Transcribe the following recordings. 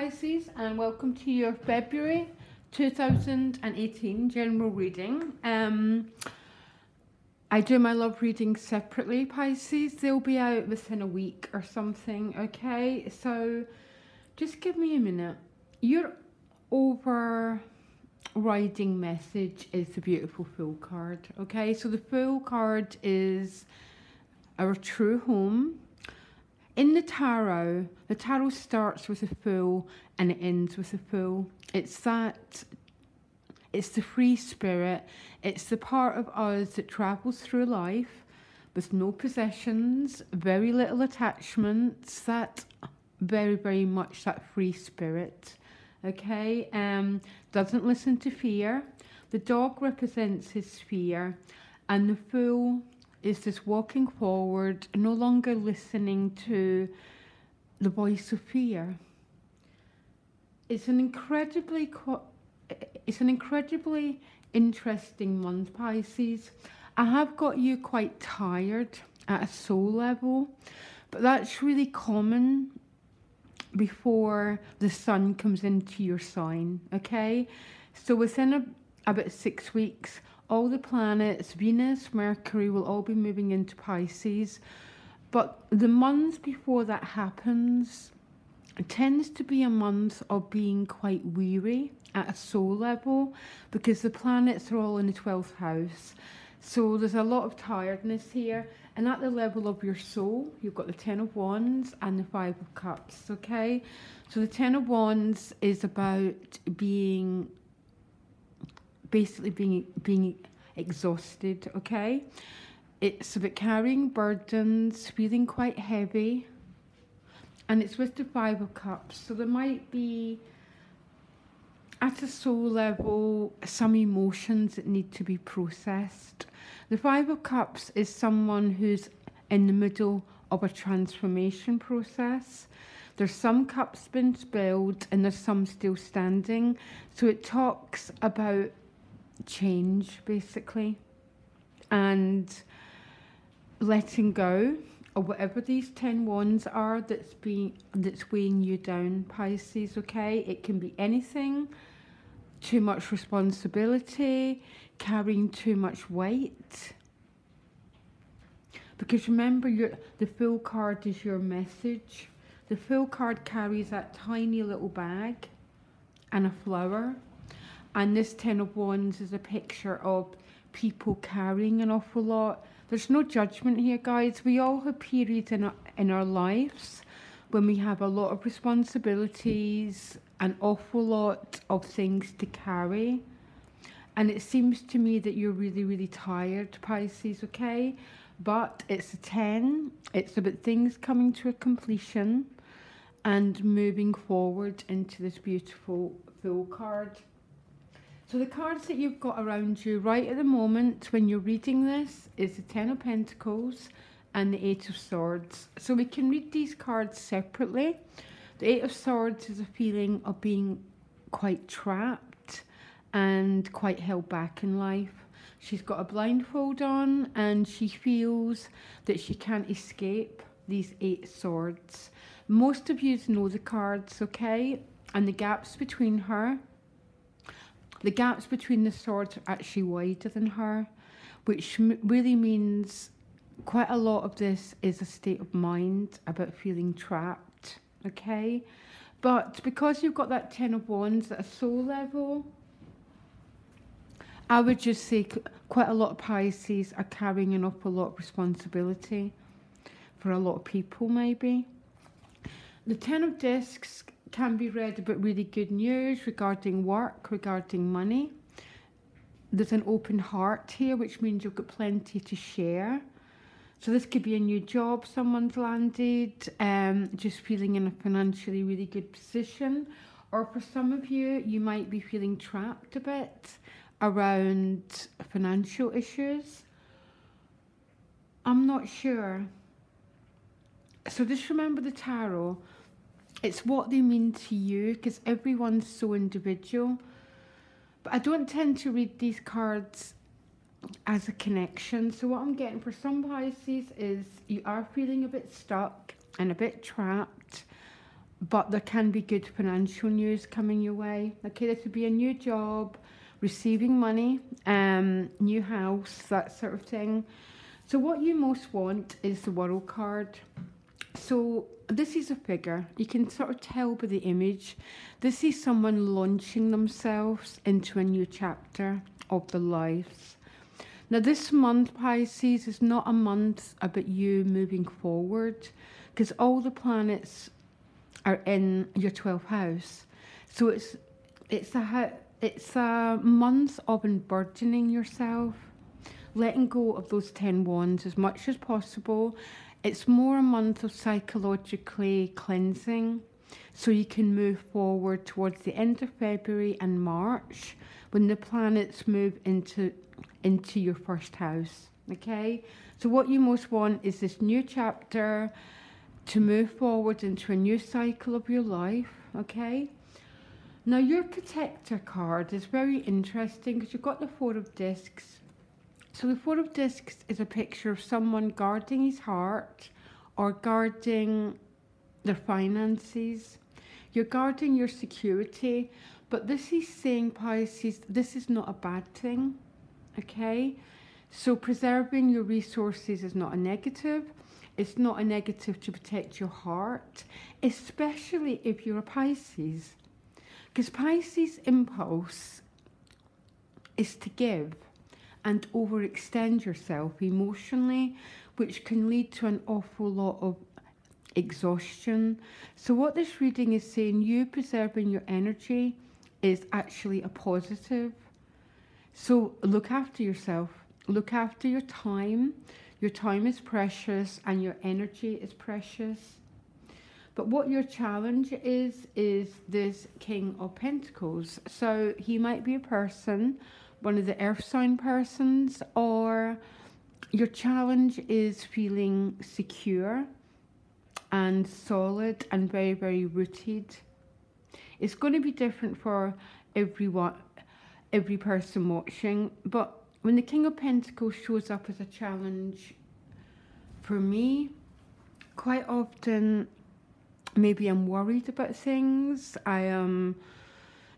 Pisces, and welcome to your February 2018 general reading. I do my love readings separately, Pisces. They'll be out within a week or something, okay? So just give me a minute. Your overriding message is the beautiful Fool card, okay? So the Fool card is our true home. In the tarot starts with a Fool and it ends with a Fool. It's the free spirit. It's the part of us that travels through life with no possessions, very little attachments, that very, very much that free spirit, okay? Doesn't listen to fear. The dog represents his fear, and the Fool is just walking forward, no longer listening to the voice of fear. It's an incredibly interesting month, Pisces. I have got you quite tired at a soul level, but that's really common before the sun comes into your sign, okay? So within about 6 weeks, all the planets, Venus, Mercury, will all be moving into Pisces. But the month before that happens, it tends to be a month of being quite weary at a soul level because the planets are all in the 12th house. So there's a lot of tiredness here. And at the level of your soul, you've got the Ten of Wands and the Five of Cups, okay? So the Ten of Wands is about being exhausted, okay? It's about carrying burdens, feeling quite heavy, and it's with the Five of Cups. So there might be, at a soul level, some emotions that need to be processed. The Five of Cups is someone who's in the middle of a transformation process. There's some cups been spilled and there's some still standing. So it talks about change, basically, and letting go of whatever these 10 wands are that's weighing you down, Pisces, okay? It can be anything. Too much responsibility, carrying too much weight, because remember, the Fool card is your message. The Fool card carries that tiny little bag and a flower. And this Ten of Wands is a picture of people carrying an awful lot. There's no judgment here, guys. We all have periods in our lives when we have a lot of responsibilities, an awful lot of things to carry. And it seems to me that you're really, really tired, Pisces, okay? But it's a 10. It's about things coming to a completion and moving forward into this beautiful Fool card. So the cards that you've got around you right at the moment when you're reading this is the Ten of Pentacles and the Eight of Swords. So we can read these cards separately. The Eight of Swords is a feeling of being quite trapped and quite held back in life. She's got a blindfold on and she feels that she can't escape these 8 swords. Most of you know the cards, okay? And the gaps between the swords are actually wider than her, which really means quite a lot of this is a state of mind about feeling trapped, okay? But because you've got that Ten of Wands at a soul level, I would just say quite a lot of Pisces are carrying an awful lot of responsibility for a lot of people, maybe. The Ten of Discs can be read about really good news regarding work, regarding money. There's an open heart here, which means you've got plenty to share. So this could be a new job someone's landed, just feeling in a financially really good position. Or for some of you, you might be feeling trapped a bit around financial issues. I'm not sure. So just remember the tarot. It's what they mean to you, because everyone's so individual. But I don't tend to read these cards as a connection. So what I'm getting for some Pisces is you are feeling a bit stuck and a bit trapped, but there can be good financial news coming your way. Okay, this would be a new job, receiving money, new house, that sort of thing. So what you most want is the World card. So this is a figure. You can sort of tell by the image. This is someone launching themselves into a new chapter of their lives. Now this month, Pisces, is not a month about you moving forward, because all the planets are in your 12th house. So it's a month of unburdening yourself, letting go of those 10 wands as much as possible. It's more a month of psychologically cleansing, so you can move forward towards the end of February and March when the planets move into your first house. Okay, so what you most want is this new chapter to move forward into a new cycle of your life. Okay, now your protector card is very interesting because you've got the Four of Discs. So the Four of Discs is a picture of someone guarding his heart or guarding their finances. You're guarding your security, but this is saying, Pisces, this is not a bad thing, okay? So preserving your resources is not a negative. It's not a negative to protect your heart, especially if you're a Pisces. Because Pisces' impulse is to give and overextend yourself emotionally, which can lead to an awful lot of exhaustion. So what this reading is saying, you preserving your energy is actually a positive. So look after yourself, look after your time. Your time is precious and your energy is precious. But what your challenge is this King of Pentacles. So he might be a person, one of the earth sign persons, or your challenge is feeling secure and solid and very, very rooted. It's going to be different for every person watching, but when the King of Pentacles shows up as a challenge, for me, quite often, maybe I'm worried about things. I am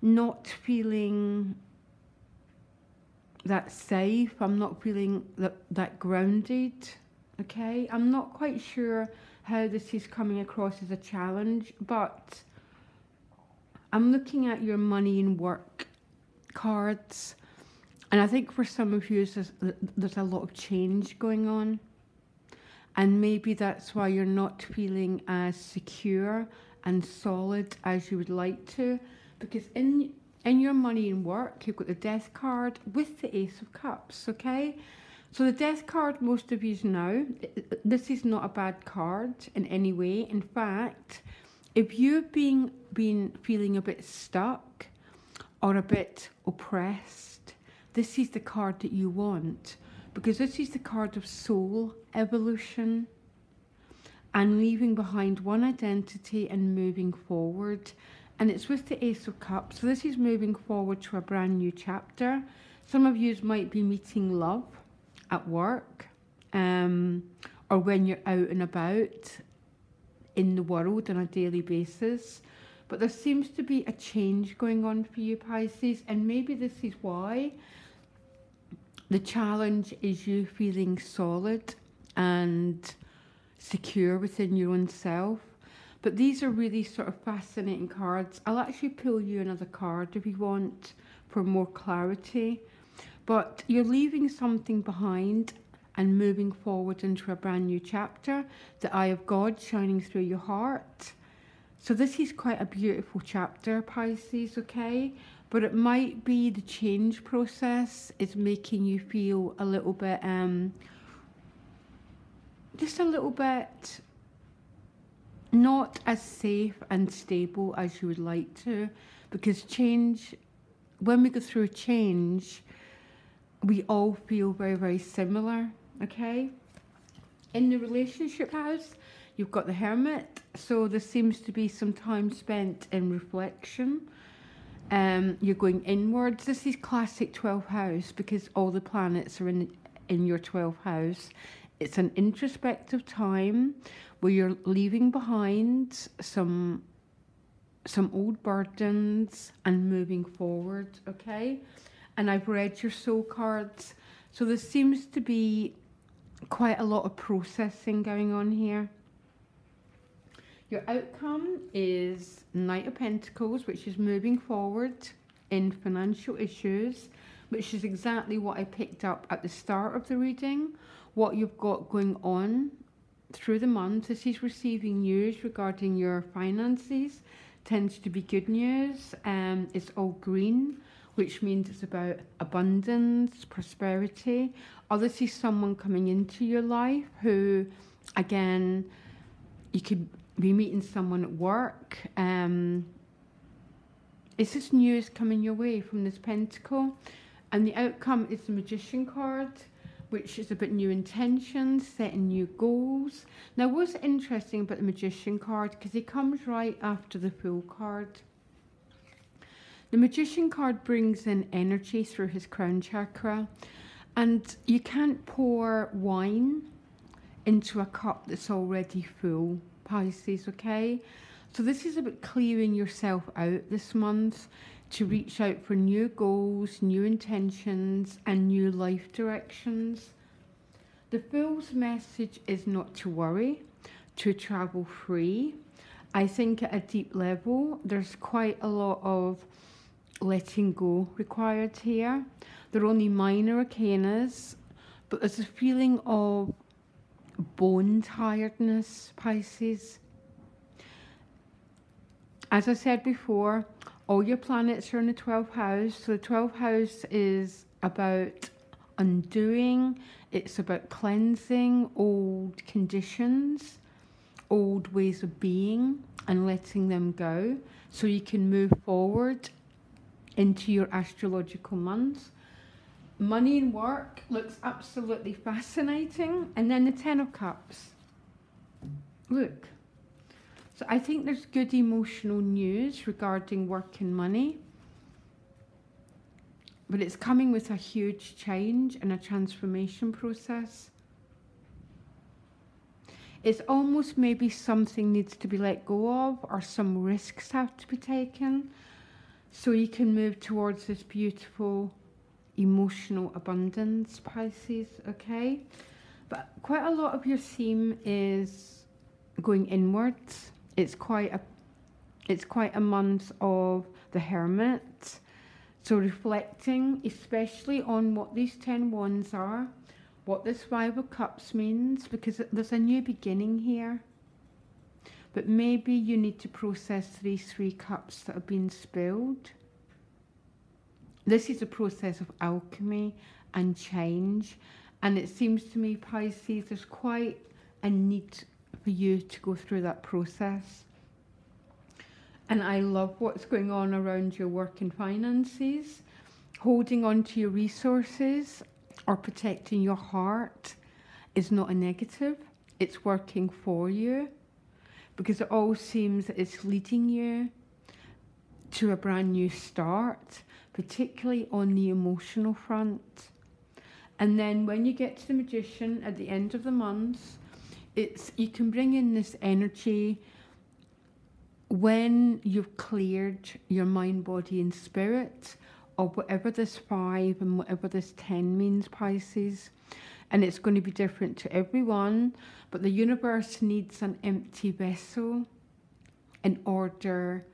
not feeling that safe. I'm not feeling that grounded. Okay, I'm not quite sure how this is coming across as a challenge, but I'm looking at your money and work cards, and I think for some of you there's a lot of change going on, and maybe that's why you're not feeling as secure and solid as you would like to, because in your money and work, you've got the Death card with the Ace of Cups, okay? So the Death card, most of you know, this is not a bad card in any way. In fact, if you've been feeling a bit stuck or a bit oppressed, this is the card that you want, because this is the card of soul evolution and leaving behind one identity and moving forward. And it's with the Ace of Cups. So this is moving forward to a brand new chapter. Some of you might be meeting love at work, or when you're out and about in the world on a daily basis. But there seems to be a change going on for you, Pisces, and maybe this is why the challenge is you feeling solid and secure within your own self. But these are really sort of fascinating cards. I'll actually pull you another card if you want for more clarity. But you're leaving something behind and moving forward into a brand new chapter. The Eye of God shining through your heart. So this is quite a beautiful chapter, Pisces, okay? But it might be the change process is making you feel a little bit, just a little bit not as safe and stable as you would like to, because change, when we go through change, we all feel very, very similar, okay? In the relationship house, you've got the Hermit, so there seems to be some time spent in reflection. You're going inwards. This is classic 12th house because all the planets are in your 12th house. It's an introspective time where you're leaving behind some some old burdens and moving forward, okay? And I've read your soul cards. So there seems to be quite a lot of processing going on here. Your outcome is Knight of Pentacles, which is moving forward in financial issues, which is exactly what I picked up at the start of the reading, what you've got going on through the month. This is receiving news regarding your finances, tends to be good news. It's all green, which means it's about abundance, prosperity. Or this is someone coming into your life who, again, you could be meeting someone at work. It's this news coming your way from this pentacle. And the outcome is the Magician card, which is about new intentions, setting new goals. Now, what's interesting about the Magician card, because it comes right after the Fool card. The Magician card brings in energy through his crown chakra. And you can't pour wine into a cup that's already full, Pisces, okay? So this is about clearing yourself out this month to reach out for new goals, new intentions, and new life directions. The Fool's message is not to worry, to travel free. I think at a deep level, there's quite a lot of letting go required here. They're only minor arcanas, but there's a feeling of bone tiredness, Pisces. As I said before, all your planets are in the 12th house. So the 12th house is about undoing. It's about cleansing old conditions, old ways of being, and letting them go so you can move forward into your astrological month. Money and work looks absolutely fascinating. And then the 10 of Cups. Look. So I think there's good emotional news regarding work and money. But it's coming with a huge change and a transformation process. It's almost maybe something needs to be let go of, or some risks have to be taken, so you can move towards this beautiful emotional abundance, Pisces, okay? But quite a lot of your theme is going inwards. It's quite a month of the Hermit. So reflecting, especially on what these 10 wands are, what this 5 of Cups means, because there's a new beginning here. But maybe you need to process these 3 cups that have been spilled. This is a process of alchemy and change. And it seems to me, Pisces, there's quite a need for you to go through that process. And I love what's going on around your work and finances. Holding on to your resources or protecting your heart is not a negative. It's working for you, because it all seems that it's leading you to a brand new start, particularly on the emotional front. And then when you get to the Magician at the end of the month, you can bring in this energy when you've cleared your mind, body and spirit, or whatever this 5 and whatever this 10 means, Pisces. And it's going to be different to everyone, but the universe needs an empty vessel in order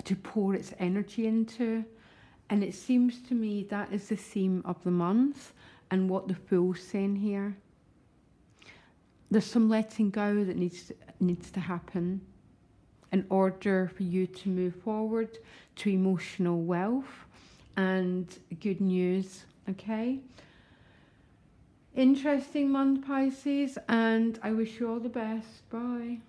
to pour its energy into. And it seems to me that is the theme of the month and what the Fool's saying here. There's some letting go that needs to happen in order for you to move forward to emotional wealth and good news, okay? Interesting month, Pisces, and I wish you all the best. Bye.